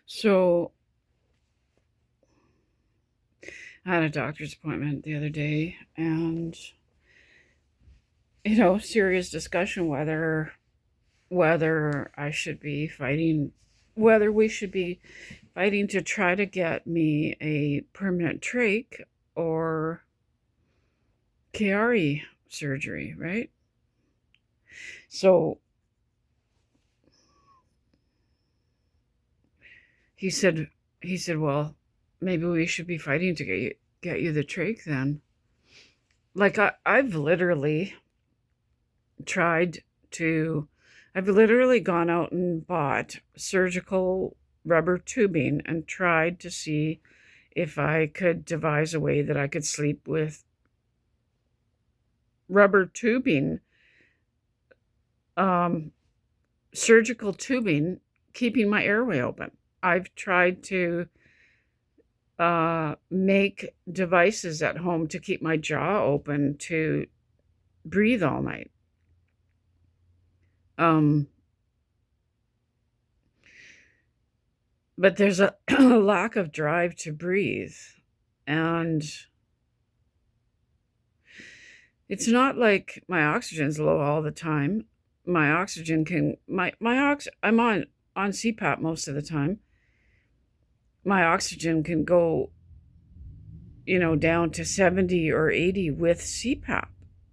So I had a doctor's appointment the other day and serious discussion whether I should be fighting whether we should be fighting to try to get me a permanent trach or Chiari surgery, right? So he said well, maybe we should be fighting to get you the trach then. Like I've literally tried to I've literally gone out and bought surgical rubber tubing and tried to see if I could devise a way that I could sleep with rubber tubing, um, surgical tubing, keeping my airway open. I've tried to make devices at home to keep my jaw open to breathe all night. Um, but there's a lack of drive to breathe. And it's not like my oxygen's low all the time. My oxygen can I'm on CPAP most of the time. My oxygen can go, down to 70 or 80 with CPAP.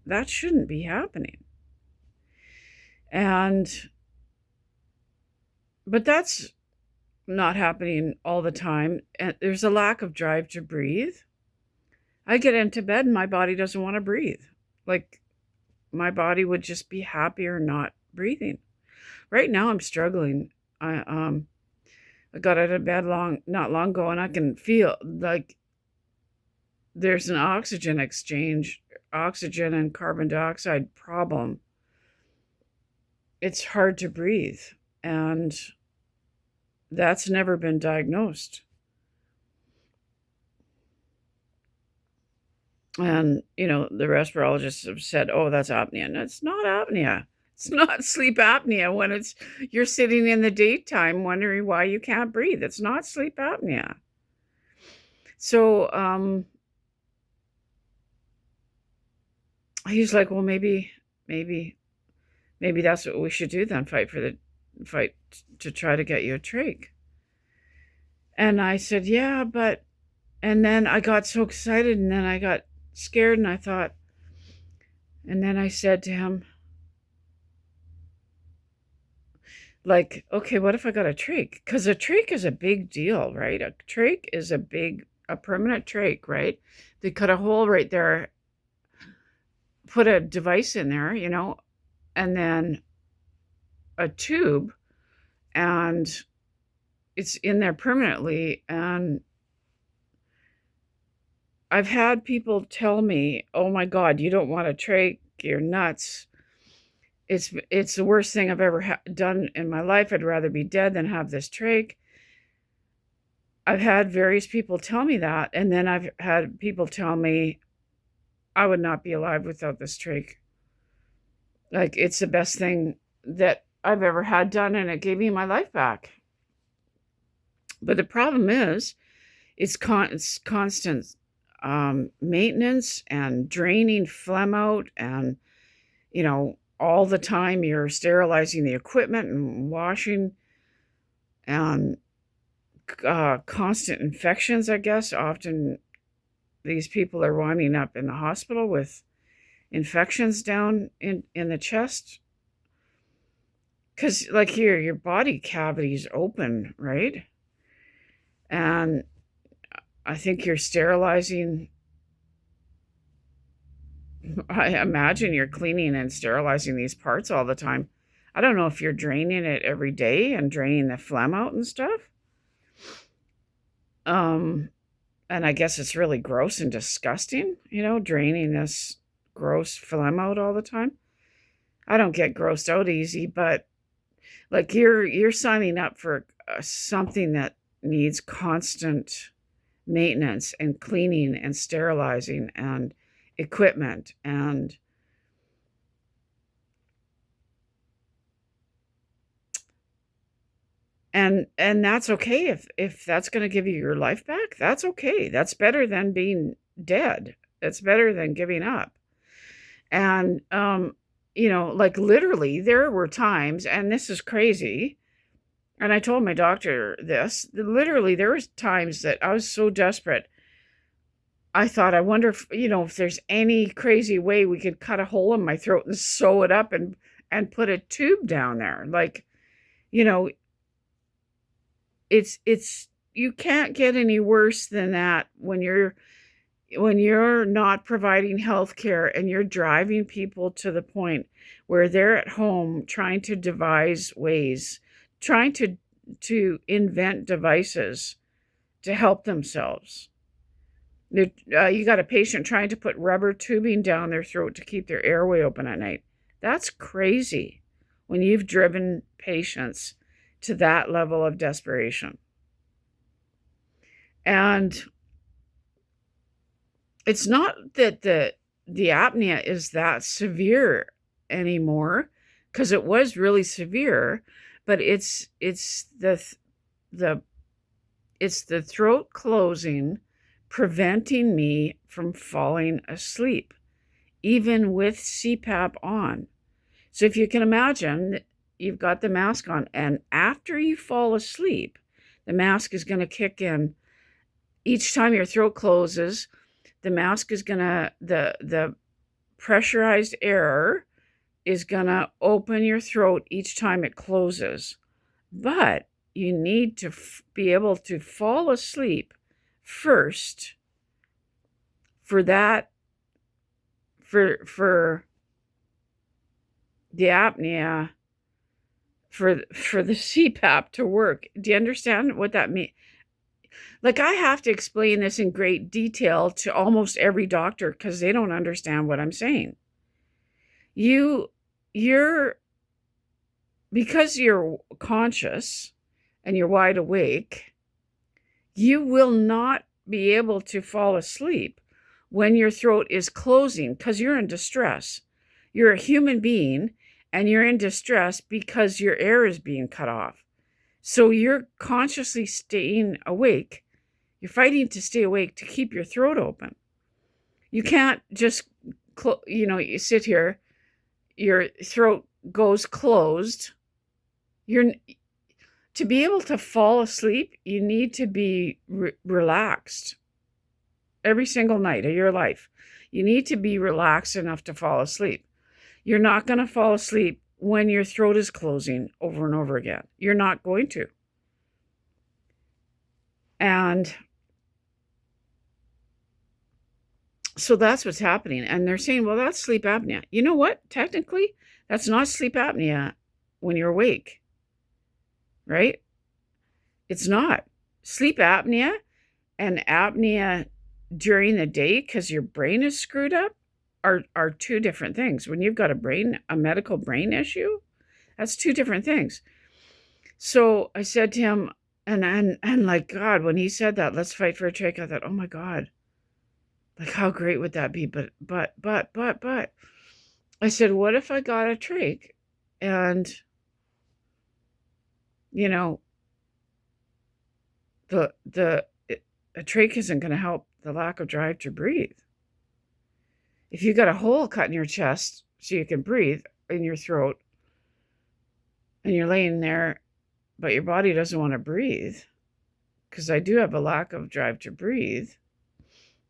That shouldn't be happening. And but that's not happening all the time. And there's a lack of drive to breathe. I get into bed and my body doesn't want to breathe. Like my body would just be happier not breathing. Right now I'm struggling. I got out of bed not long ago, and I can feel like there's an oxygen and carbon dioxide problem. It's hard to breathe, and that's never been diagnosed. And, the respirologists have said, oh, that's apnea. And it's not apnea. It's not sleep apnea when you're sitting in the daytime wondering why you can't breathe. It's not sleep apnea. So he's like, well, maybe that's what we should do then, fight to try to get you a trach. And I said, yeah, and then I got so excited, and then I got scared, and then I said to him, like, okay, what if I got a trach? Because a trach is a big deal, right? A trach is a permanent trach, right? They cut a hole right there, put a device in there, and then a tube, and it's in there permanently. And I've had people tell me, oh my God, you don't want a trach, you're nuts. It's the worst thing I've ever done in my life. I'd rather be dead than have this trach. I've had various people tell me that, and then I've had people tell me I would not be alive without this trach. Like, it's the best thing that I've ever had done, and it gave me my life back. But the problem is, it's constant maintenance and draining phlegm out, and all the time you're sterilizing the equipment and washing, and constant infections, I guess. Often these people are winding up in the hospital with infections down in the chest. Because, like, here, your body cavity is open, right? And I think you're sterilizing. I imagine you're cleaning and sterilizing these parts all the time. I don't know if you're draining it every day and draining the phlegm out and stuff. And I guess it's really gross and disgusting, draining this gross phlegm out all the time. I don't get grossed out easy, but like you're signing up for something that needs constant maintenance and cleaning and sterilizing and equipment, And that's okay if that's going to give you your life back. That's okay. That's better than being dead. It's better than giving up. And like literally there were times, and this is crazy, and I told my doctor this, literally there was times that I was so desperate. I thought, I wonder if there's any crazy way we could cut a hole in my throat and sew it up and put a tube down there. Like, you know, it's you can't get any worse than that when you're not providing health care and you're driving people to the point where they're at home trying to devise ways, trying to invent devices to help themselves. You got a patient trying to put rubber tubing down their throat to keep their airway open at night. That's crazy when you've driven patients to that level of desperation. And it's not that the apnea is that severe anymore, because it was really severe, but it's the throat closing preventing me from falling asleep, even with CPAP on. So if you can imagine, you've got the mask on, and after you fall asleep, the mask is going to kick in. Each time your throat closes, the mask is going to, the pressurized air is going to open your throat each time it closes. But you need to be able to fall asleep first for that, for the apnea, for the CPAP to work. Do you understand what that means? Like, I have to explain this in great detail to almost every doctor because they don't understand what I'm saying. Because you're conscious and you're wide awake, you will not be able to fall asleep when your throat is closing because you're in distress. You're a human being and you're in distress because your air is being cut off. So you're consciously staying awake. You're fighting to stay awake to keep your throat open. You can't just, you sit here, your throat goes closed. To be able to fall asleep, you need to be relaxed every single night of your life. You need to be relaxed enough to fall asleep. You're not going to fall asleep when your throat is closing over and over again. You're not going to. And so that's what's happening. And they're saying, well, that's sleep apnea. You know what? Technically, that's not sleep apnea when you're awake, right? It's not. Sleep apnea and apnea during the day because your brain is screwed up are two different things. When you've got a medical brain issue, that's two different things. So I said to him, and like, God, when he said that, let's fight for a trach, I thought, oh my God, like how great would that be? But I said, what if I got a trach and, a trach isn't going to help the lack of drive to breathe. If you got a hole cut in your chest so you can breathe in your throat and you're laying there, but your body doesn't want to breathe, because I do have a lack of drive to breathe.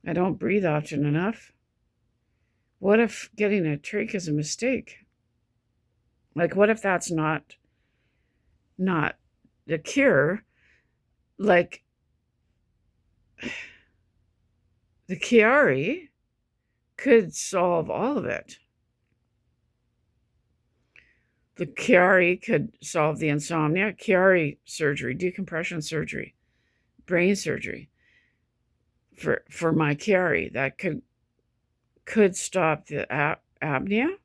I don't breathe often enough. What if getting a trach is a mistake? Like, what if that's not the cure? Like, the Chiari could solve all of it. The Chiari could solve the insomnia. Chiari surgery, decompression surgery, brain surgery for my Chiari, that could stop the apnea.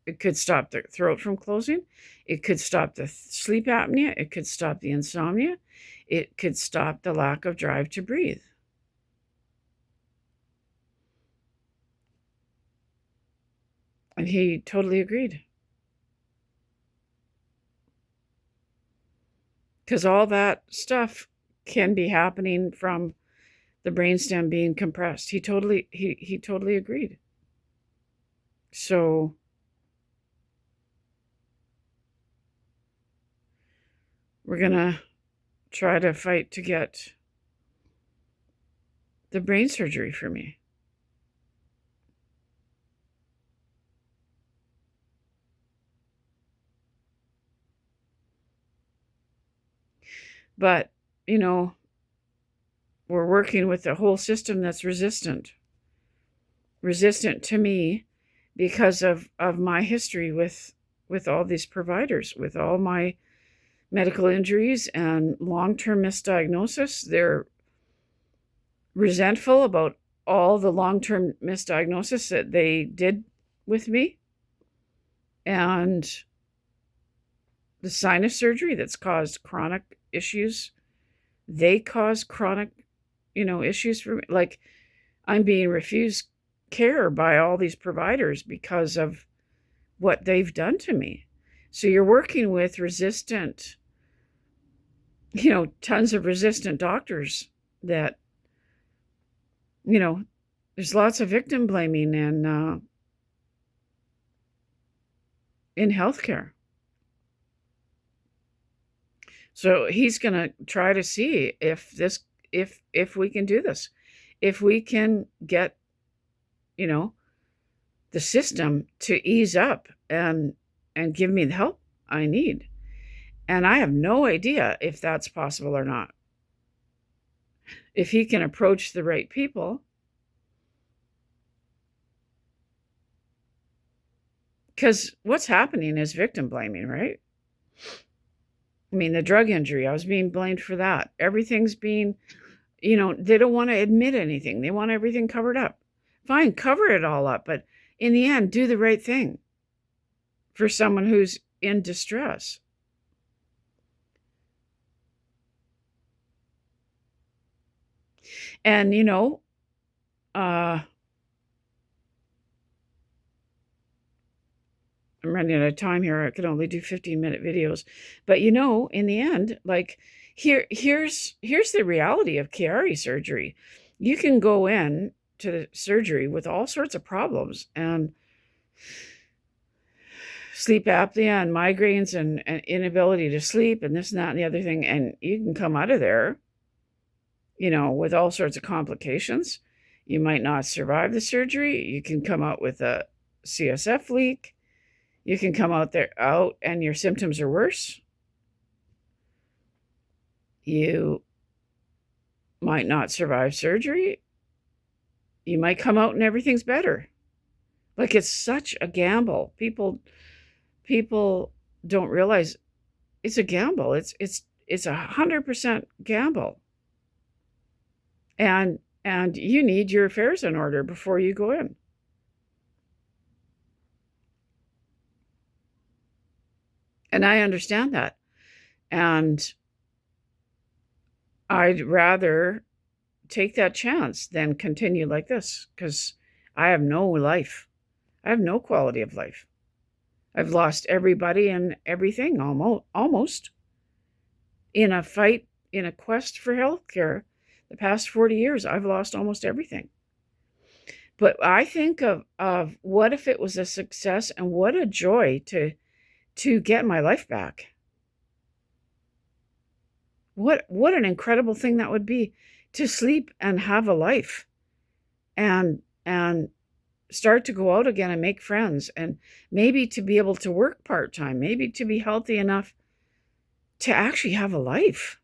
It could stop the throat from closing. It could stop the sleep apnea. It could stop the insomnia. It could stop the lack of drive to breathe. And he totally agreed. because all that stuff can be happening from the brainstem being compressed. He totally agreed. So we're gonna try to fight to get the brain surgery for me. But, you know, we're working with a whole system that's resistant to me because of my history with all these providers, with all my medical injuries and long-term misdiagnosis. They're resentful about all the long-term misdiagnosis that they did with me, and the sinus surgery that's caused chronic issues. They cause chronic, issues for me. Like, I'm being refused care by all these providers because of what they've done to me. So you're working with resistant, tons of resistant doctors that, there's lots of victim blaming in healthcare. So he's going to try to see if we can do this, if we can get, the system to ease up and give me the help I need. And I have no idea if that's possible or not. If he can approach the right people. Because what's happening is victim blaming, right? I mean, the drug injury, I was being blamed for that. Everything's being, they don't want to admit anything. They want everything covered up. Fine, cover it all up, but in the end, do the right thing for someone who's in distress. And, I'm running out of time here. I could only do 15-minute videos. But, in the end, like, here's the reality of Chiari surgery. You can go in to the surgery with all sorts of problems and sleep apnea and migraines and inability to sleep and this and that and the other thing. And you can come out of there, with all sorts of complications. You might not survive the surgery. You can come out with a CSF leak. You can come out and your symptoms are worse. You might not survive surgery. You might come out and everything's better. Like, it's such a gamble. People don't realize it's a gamble. It's 100% gamble. And you need your affairs in order before you go in. And I understand that. And I'd rather take that chance than continue like this, because I have no life. I have no quality of life. I've lost everybody and everything almost in a fight, in a quest for healthcare. The past 40 years, I've lost almost everything. But I think of what if it was a success, and what a joy to get my life back. What an incredible thing that would be, to sleep and have a life and start to go out again and make friends, and maybe to be able to work part-time, maybe to be healthy enough to actually have a life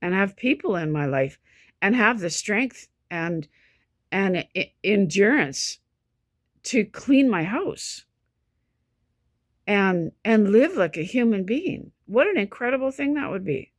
and have people in my life and have the strength and endurance to clean my house and live like a human being. What an incredible thing that would be.